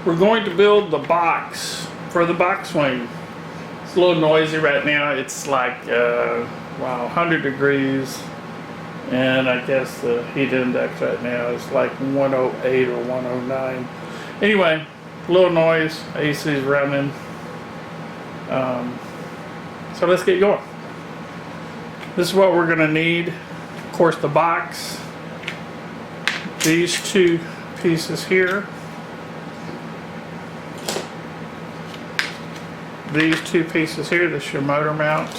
we're going to build the box for the box wing. It's a little noisy right now. It's like, wow, 100 degrees. And I guess the heat index right now is like 108 or 109. Anyway, a little noise, AC's running. So let's get going. This is what we're gonna need. Of course, the box, these two pieces here, these two pieces here, this is your motor mount,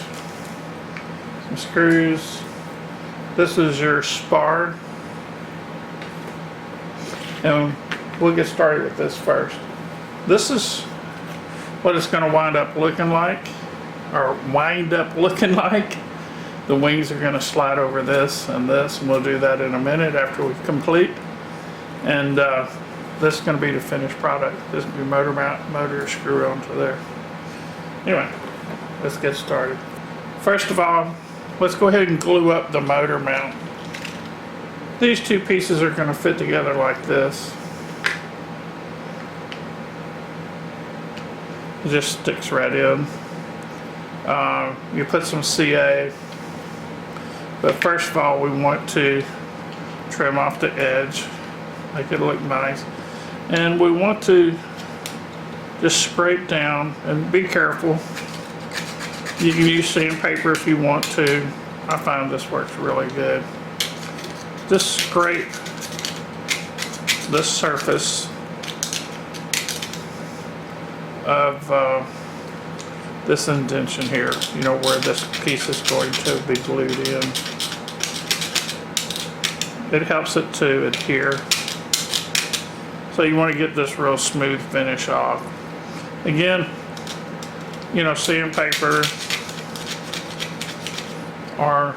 some screws, this is your spar, and we'll get started with this first. This is what it's going to wind up looking like. The wings are going to slide over this, and we'll do that in a minute after we complete. And this is going to be the finished product. This will be motor mount, motor screw onto there. Anyway, let's get started. First of all, let's go ahead and glue up the motor mount. These two pieces are going to fit together like this. It just sticks right in. You put some CA, but first of all we want to trim off the edge, make it look nice, and we want to just scrape down, and be careful. You can use sandpaper if you want to. I find this works really good. Just scrape this surface of this indentation here, you know, where this piece is going to be glued in. It helps it to adhere. So you want to get this real smooth finish off. Again, you know, sandpaper, or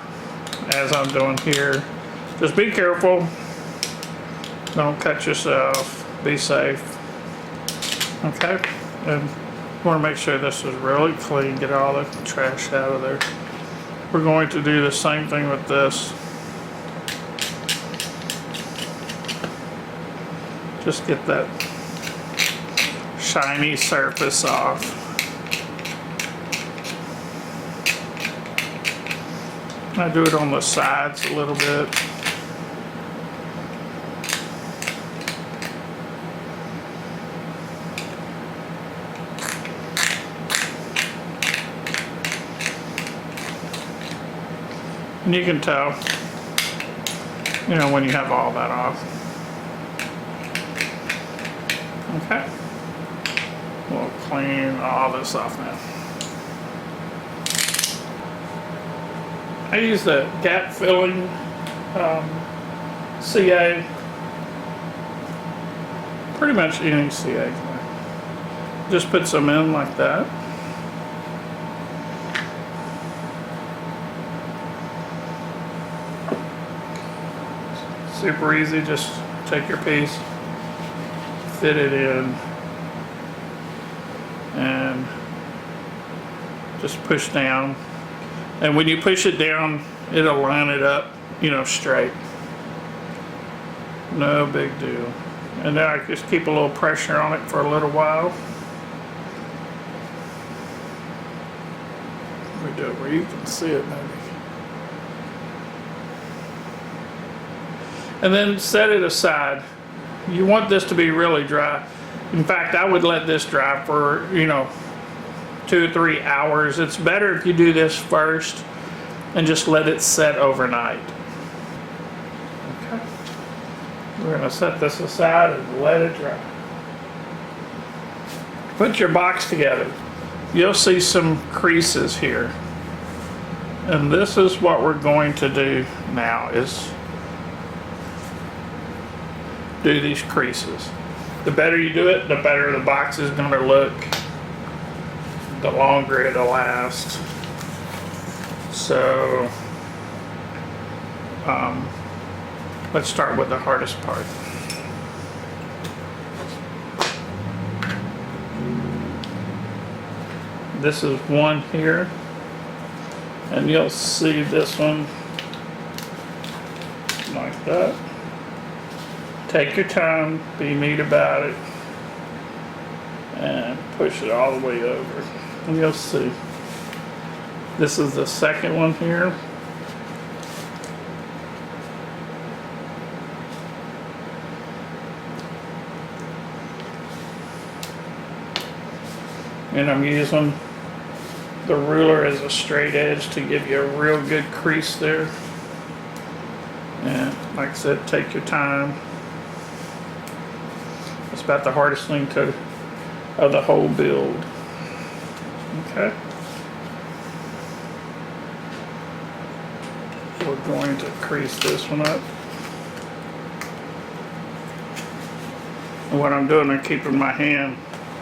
as I'm doing here, just be careful. Don't cut yourself. Be safe. Okay? And you want to make sure this is really clean, get all the trash out of there. We're going to do the same thing with this. Just get that shiny surface off. I do it on the sides a little bit. And you can tell, you know, when you have all that off. Okay. We'll clean all this off now. I use the gap filling CA. Pretty much any CA. Just put some in like that. Super easy, just take your piece, fit it in, and just push down. And when you push it down, it'll line it up, you know, straight. No big deal. And then I just keep a little pressure on it for a little while. Let me do it where you can see it maybe. And then set it aside. You want this to be really dry. In fact, I would let this dry for, you know, 2 or 3 hours. It's better if you do this first and just let it set overnight. Okay. We're going to set this aside and let it dry. Put your box together. You'll see some creases here. And this is what we're going to do now, is do these creases. The better you do it, the better the box is going to look, the longer it'll last. So let's start with the hardest part. This is one here, and you'll see this one like that. Take your time, be neat about it. and push it all the way over. And you'll see. This is the second one here. And I'm using the ruler as a straight edge to give you a real good crease there. And like I said, take your time. It's about the hardest thing of the whole build. Okay. We're going to crease this one up. And what I'm doing, I'm keeping my hand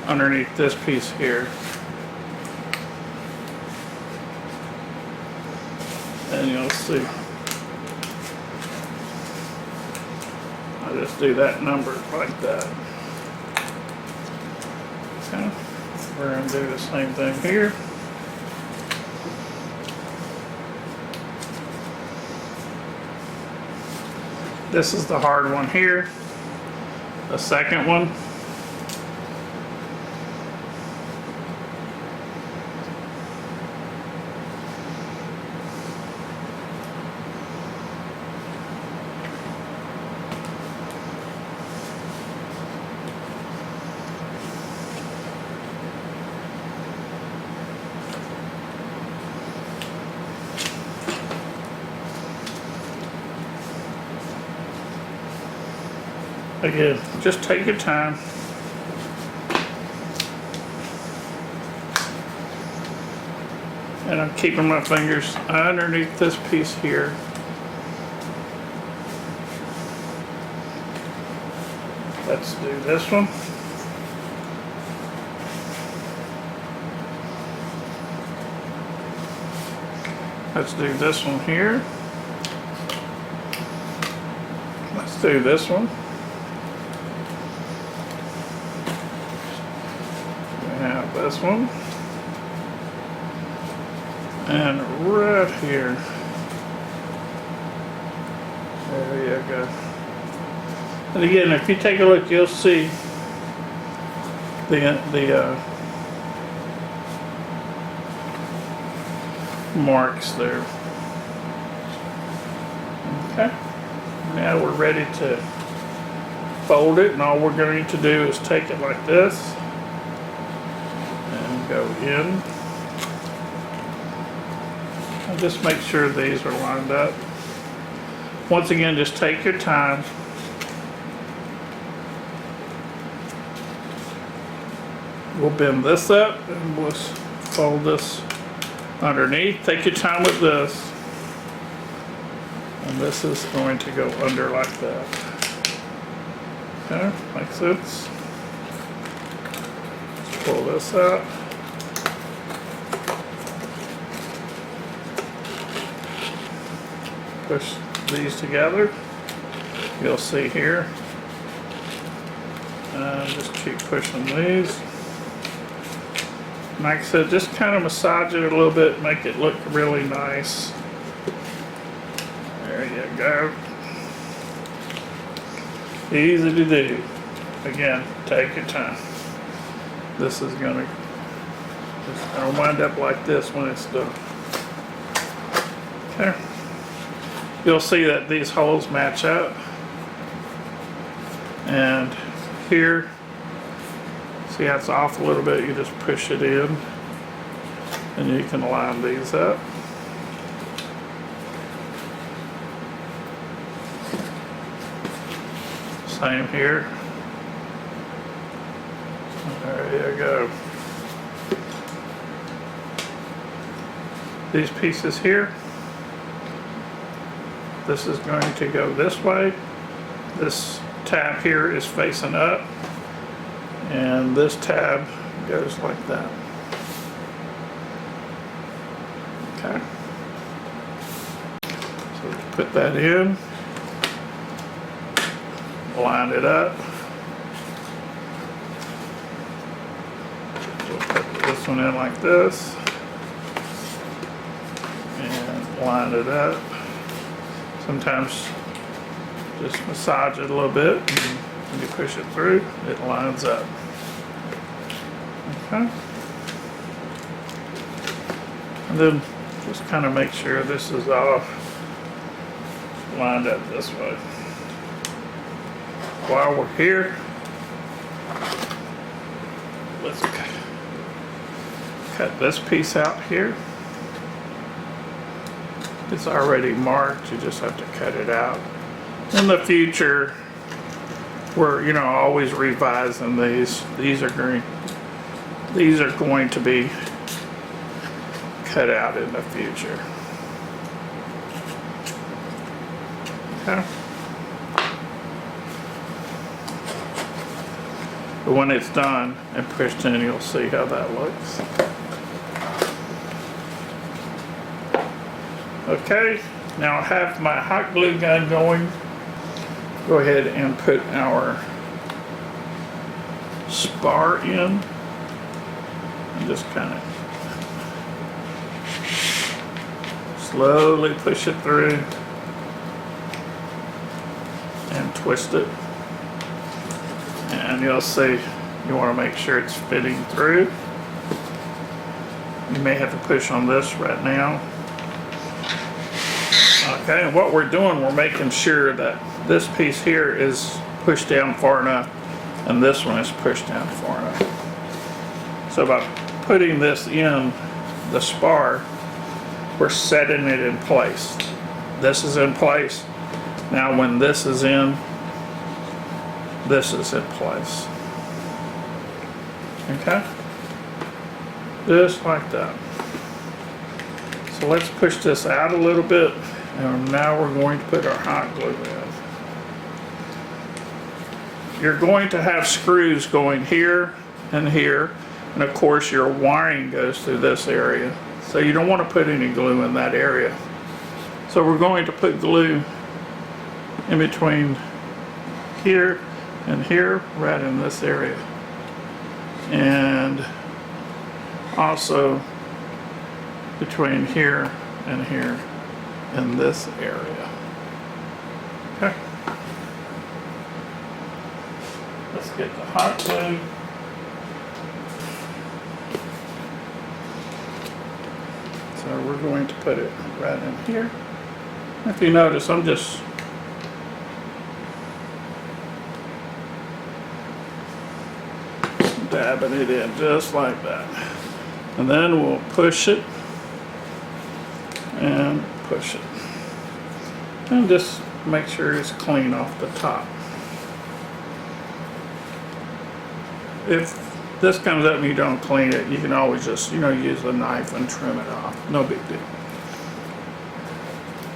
underneath this piece here. And you'll see. I just do that number like that. Okay. We're going to do the same thing here. This is the hard one here. The second one. Again, just take your time. And I'm keeping my fingers underneath this piece here. Let's do this one. Let's do this one here. Let's do this one. This one, and right here, there you go. And again, if you take a look, you'll see the marks there. Okay, now we're ready to fold it, and all we're going to do is take it like this. Go in and just make sure these are lined up. Once again, just take your time. We'll bend this up and we'll fold this underneath. Take your time with this. And this is going to go under like that. Okay, makes sense. Let's pull this out. Push these together. You'll see here. Just keep pushing these. Like I said, just kind of massage it a little bit, make it look really nice. There you go. Easy to do. Again, take your time. This is gonna wind up like this when it's done. Okay. You'll see that these holes match up. And here, see how it's off a little bit, you just push it in and you can line these up. Same here. There you go. These pieces here, this is going to go this way. This tab here is facing up, and this tab goes like that. Okay. So put that in, line it up. We'll put this one in like this, and line it up. Sometimes just massage it a little bit, and when you push it through, it lines up. Okay. And then just kind of make sure this is all lined up this way. While we're here, let's cut this piece out here. It's already marked, you just have to cut it out. In the future, we're always revising these. These are going to be cut out in the future. Okay. But when it's done and pushed in, you'll see how that looks. Okay, now I have my hot glue gun going. Go ahead and put our spar in and just kind of slowly push it through and twist it. And you'll see you want to make sure it's fitting through. You may have to push on this right now. Okay, and what we're doing, we're making sure that this piece here is pushed down far enough and this one is pushed down far enough. So by putting this in the spar, we're setting it in place. This is in place. Now when this is in place. Okay? Just like that. So let's push this out a little bit, and now we're going to put our hot glue in. You're going to have screws going here and here, and of course your wiring goes through this area. So you don't want to put any glue in that area. So we're going to put glue in between here and here, right in this area. And also between here and here in this area. Okay. Let's get the hot glue. So we're going to put it right in here. If you notice, I'm just dabbing it in just like that. And then we'll push it and push it. And just make sure it's clean off the top. If this comes up and you don't clean it, you can always just, use a knife and trim it off. No big deal.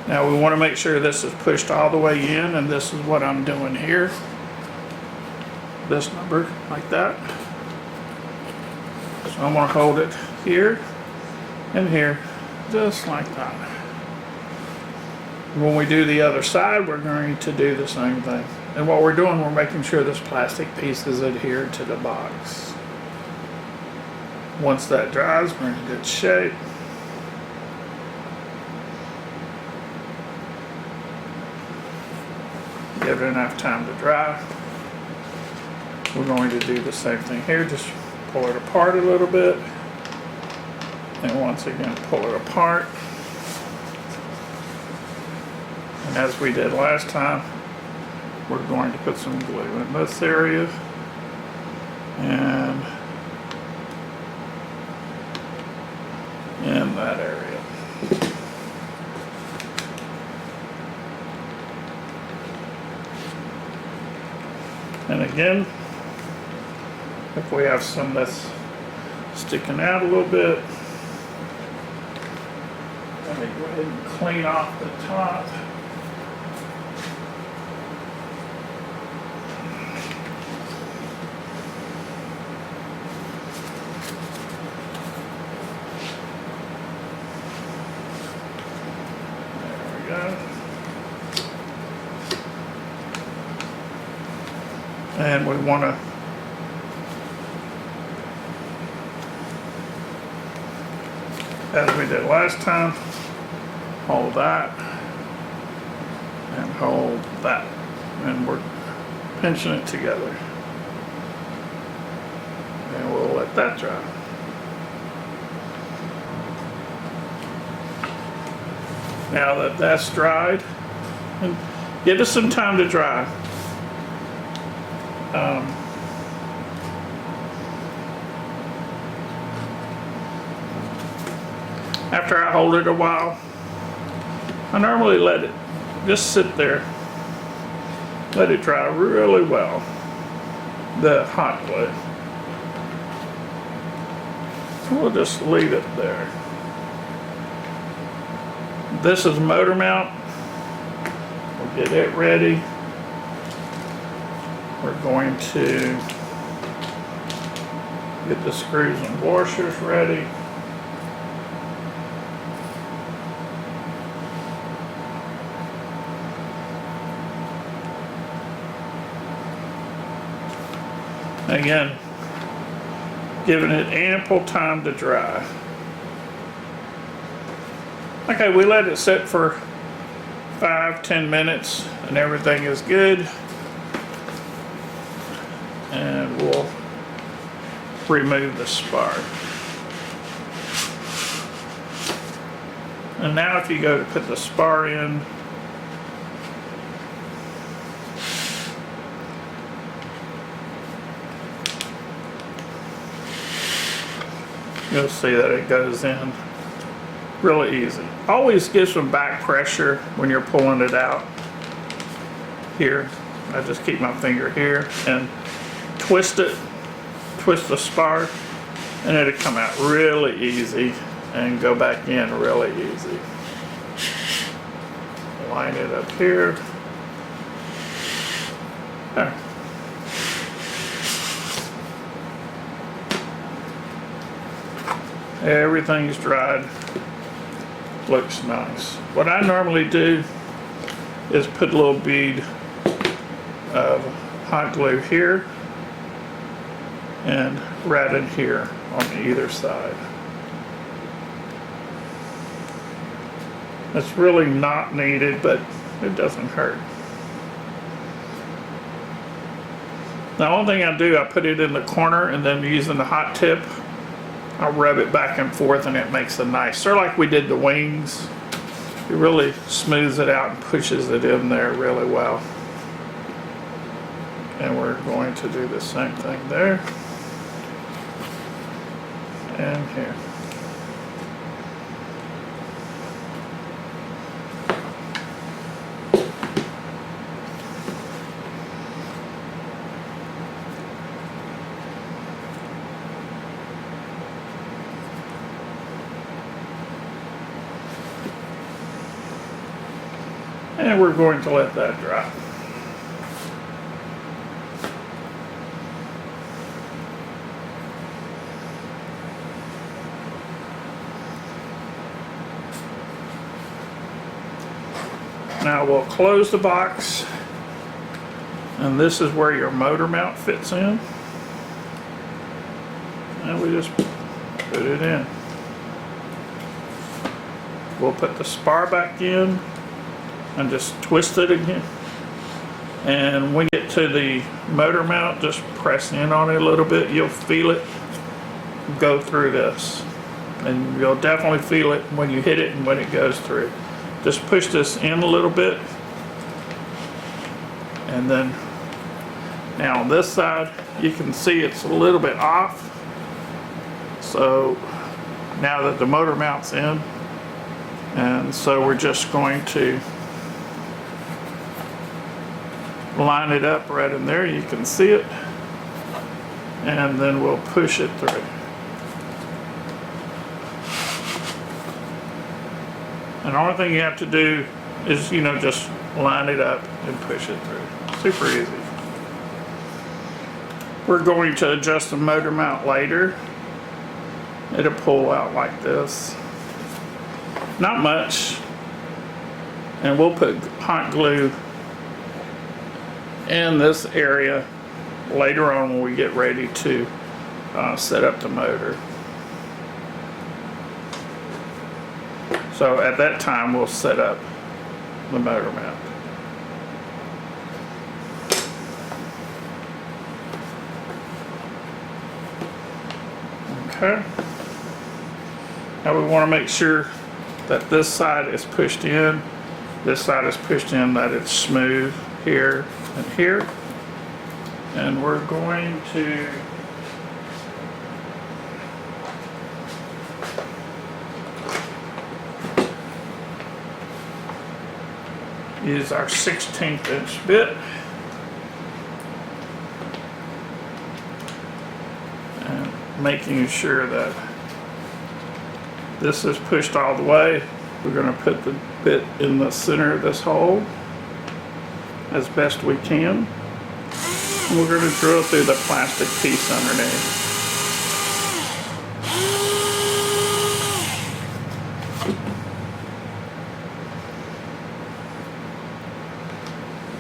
Now we want to make sure this is pushed all the way in, and this is what I'm doing here. This number, like that. So I'm going to hold it here and here, just like that. When we do the other side, we're going to do the same thing. And what we're doing, we're making sure this plastic piece is adhered to the box. Once that dries, we're in good shape. Give it enough time to dry. We're going to do the same thing here. Just pull it apart a little bit. And once again, pull it apart. And as we did last time, we're going to put some glue in this area. And in that area. And again, if we have some that's sticking out a little bit, let me go ahead and clean off the top. There we go. And we want to as we did last time, hold that and hold that, and we're pinching it together, and we'll let let that dry. Now that that's dried, and give it some time to dry. After I hold it a while, I normally let it just sit there, let it dry really well, the hot glue. We'll just leave it there. This is motor mount. We'll get it ready. We're going to get the screws and washers ready. Again, giving it ample time to dry. Okay, we let it sit for 5-10 minutes and everything is good. And we'll remove the spark. And now if you go to put the spar in, you'll see that it goes in really easy. Always give some back pressure when you're pulling it out. Here, I just keep my finger here and twist it, twist the spar, and it'll come out really easy and go back in really easy. Line it up here. There. Everything's dried. Looks nice. What I normally do is put a little bead of hot glue here and right in here on either side. It's really not needed, but it doesn't hurt. The only thing I do, I put it in the corner and then using the hot tip, I'll rub it back and forth and it makes a nice, sort of like we did the wings. It really smooths it out and pushes it in there really well. And we're going to do the same thing there and here. And we're going to let that dry. Now we'll close the box, and this is where your motor mount fits in. And we just put it in. We'll put the spar back in and just twist it again. And when you get to the motor mount, just press in on it a little bit. You'll feel it go through this. And you'll definitely feel it when you hit it and when it goes through. Just push this in a little bit. And then, now on this side, you can see it's a little bit off. So now that the motor mount's in, and so we're just going to line it up right in there. You can see it, and then we'll push it through. And the only thing you have to do is, just line it up and push it through. Super easy. We're going to adjust the motor mount later. It'll pull out like this. Not much. And we'll put hot glue in this area later on when we get ready to set up the motor. So at that time we'll set up the motor mount. Okay. Now we want to make sure that this side is pushed in, this side is pushed in, that it's smooth here and here. And we're going to use our 1/16 inch bit. And making sure that this is pushed all the way. We're going to put the bit in the center of this hole as best we can. And we're going to drill through the plastic piece underneath.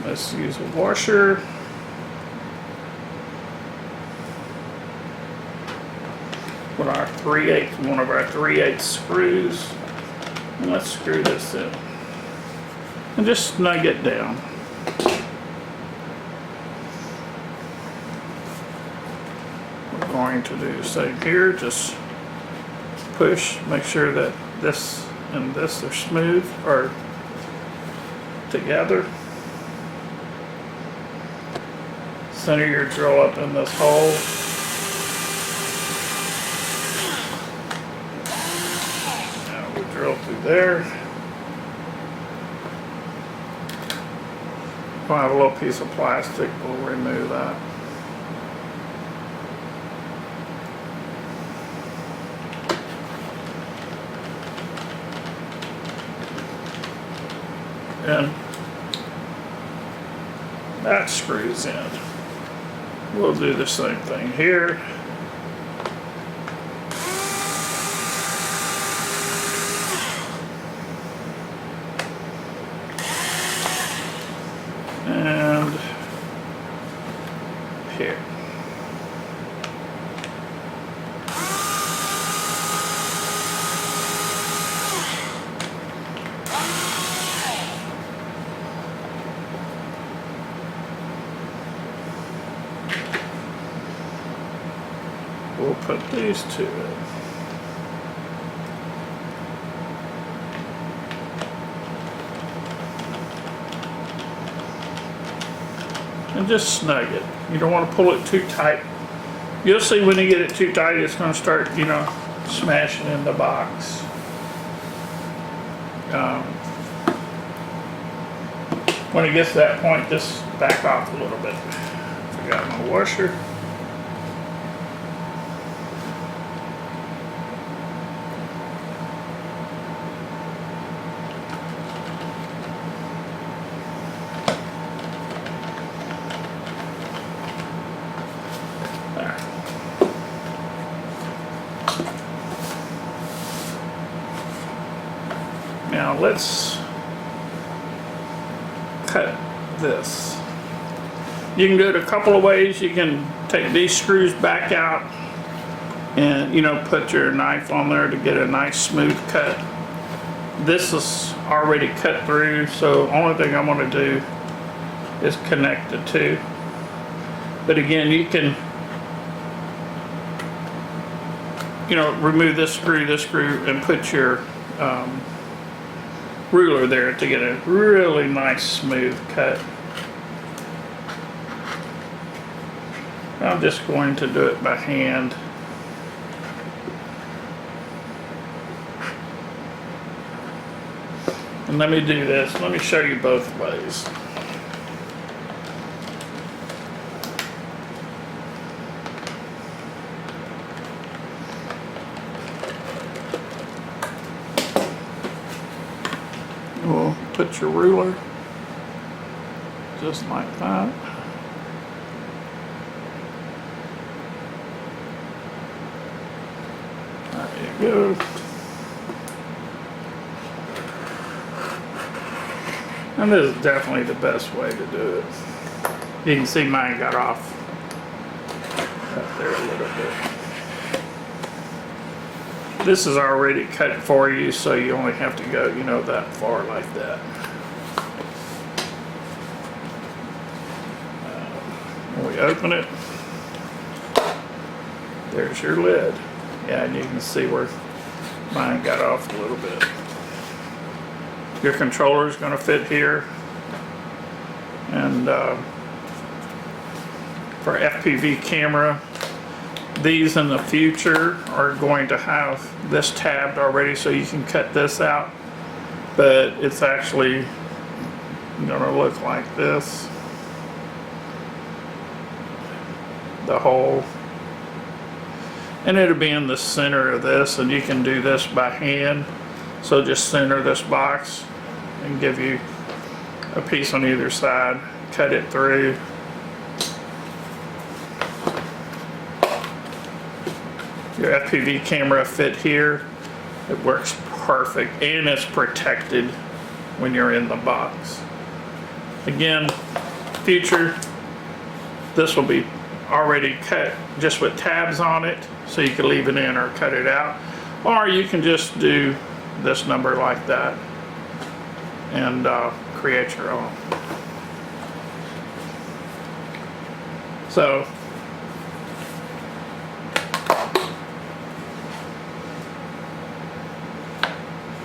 Let's use a washer. With our 3/8, one of our 3/8 screws. And let's screw this in. And just snug it down. We're going to do the same here. Just push, make sure that this and this are smooth or together. Center your drill up in this hole. Drill through there. We'll have a little piece of plastic, we'll remove that. And that screws in. We'll do the same thing here. And here. We'll put these two in. And just snug it. You don't want to pull it too tight. You'll see when you get it too tight, it's going to start, you know, smashing in the box. When it gets to that point, just back off a little bit. Forgot my washer. Now let's cut this. You can do it a couple of ways. You can take these screws back out and, you know, put your knife on there to get a nice smooth cut. This is already cut through, so the only thing I'm going to do is connect the two. But again, you can, you know, remove this screw, and put your ruler there to get a really nice smooth cut. I'm just going to do it by hand. And let me do this. Let me show you both ways. We'll put your ruler just like that. There you go. And this is definitely the best way to do it. You can see mine got off up there a little bit. This is already cut for you, so you only have to go, you know, that far like that. When we open it, there's your lid. Yeah, and you can see where mine got off a little bit. Your controller is going to fit here. And for FPV camera, these in the future are going to have this tabbed already, so you can cut this out, but it's actually going to look like this. The hole, and it'll be in the center of this, and you can do this by hand. So just center this box and give you a piece on either side, cut it through. Your FPV camera fit here. It works perfect, and it's protected when you're in the box. Again, future, this will be already cut just with tabs on it, so you can leave it in or cut it out, or you can just do this number like that and create your own. So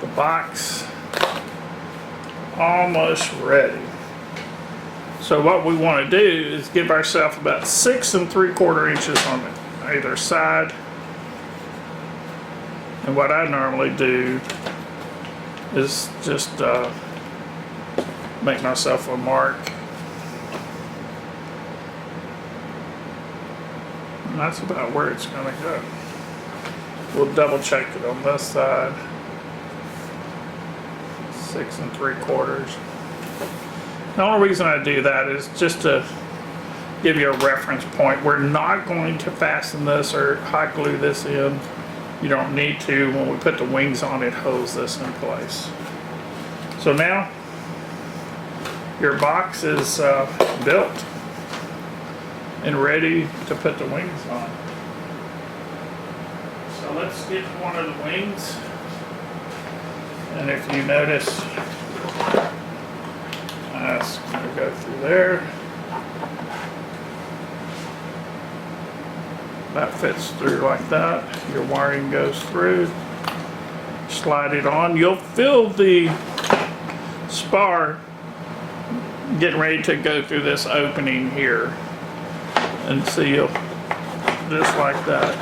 the box almost ready. So what we want to do is give ourselves about 6 3/4 inches on either side. And what I normally do is just make myself a mark. And that's about where it's going to go. We'll double check it on this side. 6 3/4. The only reason I do that is just to give you a reference point. We're not going to fasten this or hot glue this in. You don't need to. When we put the wings on, it holds this in place. So now your box is built and ready to put the wings on. So let's get one of the wings. And if you notice, that's going to go through there. That fits through like that. Your wiring goes through. Slide it on. You'll feel the spar getting ready to go through this opening here. And see, you'll just like that.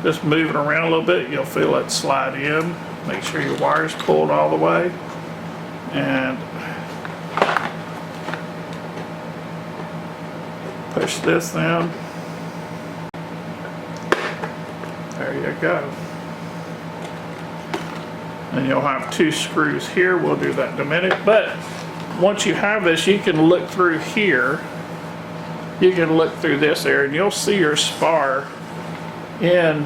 Just move it around a little bit. You'll feel it slide in. Make sure your wire's pulled all the way. And push this in. There you go. And you'll have 2 screws here. We'll do that in a minute. But once you have this, you can look through here. You can look through this area, and you'll see your spar in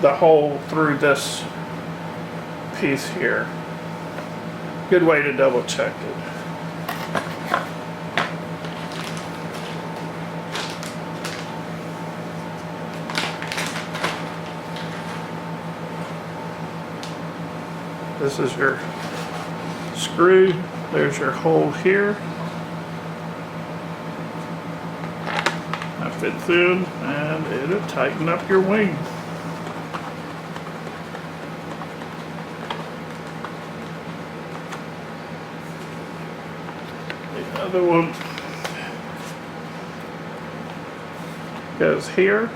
the hole through this piece here. Good way to double check it. This is your screw. There's your hole here. That fits in, and it'll tighten up your wing. The other one goes here.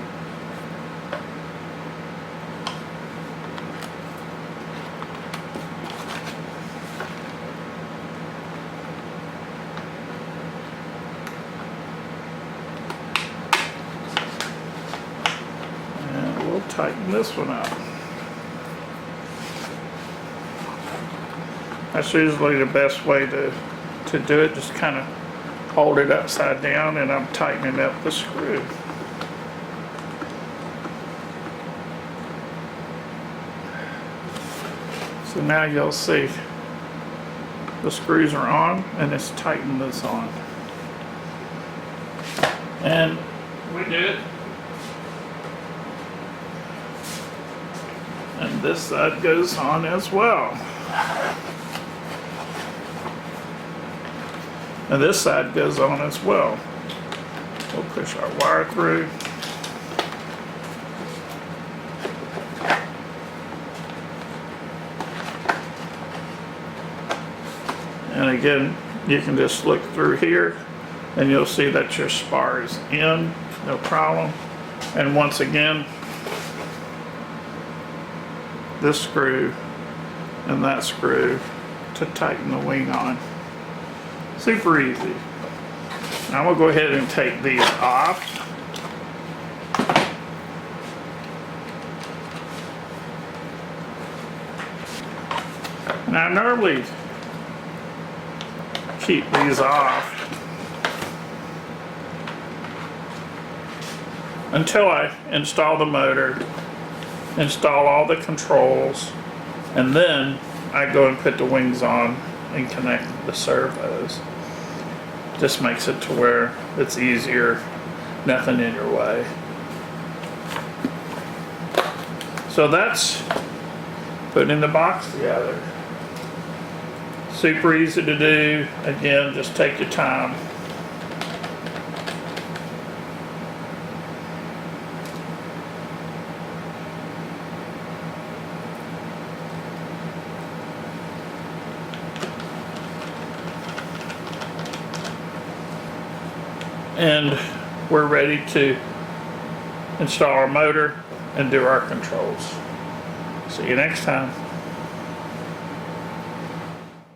Tighten this one up. That's usually the best way to do it. Just kind of hold it upside down, and I'm tightening up the screw. So now you'll see the screws are on, and it's tightened this on. And we do it. And this side goes on as well. And this side goes on as well. We'll push our wire through. And again, you can just look through here and you'll see that your spar is in, no problem. And once again, this screw and that screw to tighten the wing on. Super easy. Now we'll go ahead and take these off. Now I normally keep these off until I install the motor, install all the controls, and then I go and put the wings on and connect the servos. Just makes it to where it's easier, nothing in your way. So that's putting the box together. Super easy to do. Again, just take your time. And we're ready to install our motor and do our controls. See you next time.